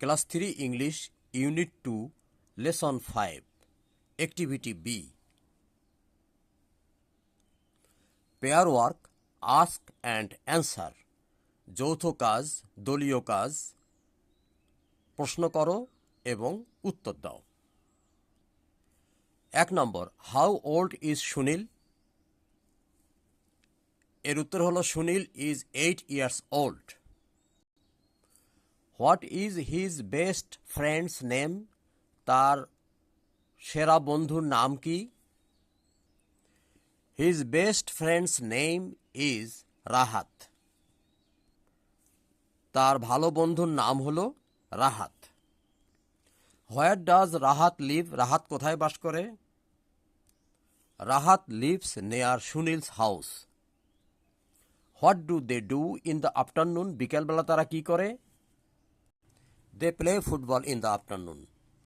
Class 3 English Unit 2 Lesson 5 Activity B Pair work Ask and Answer যৌথ কাজ দলীয় কাজ প্রশ্ন করো এবং উত্তর দাও 1 নম্বর How old is সুনীল এর উত্তর হলো Sunil is 8 years old What is his best friend's name? তার সেরা বন্ধুর নাম কি? His best friend's name is Rahat. তার ভালো বন্ধুর নাম হলো Rahat. Where does Rahat live? Rahat কোথায় বাস করে? Rahat lives near সুনীল's house. What do they do in the afternoon? বিকেলবেলা তারা কি করে? They play football in the afternoon.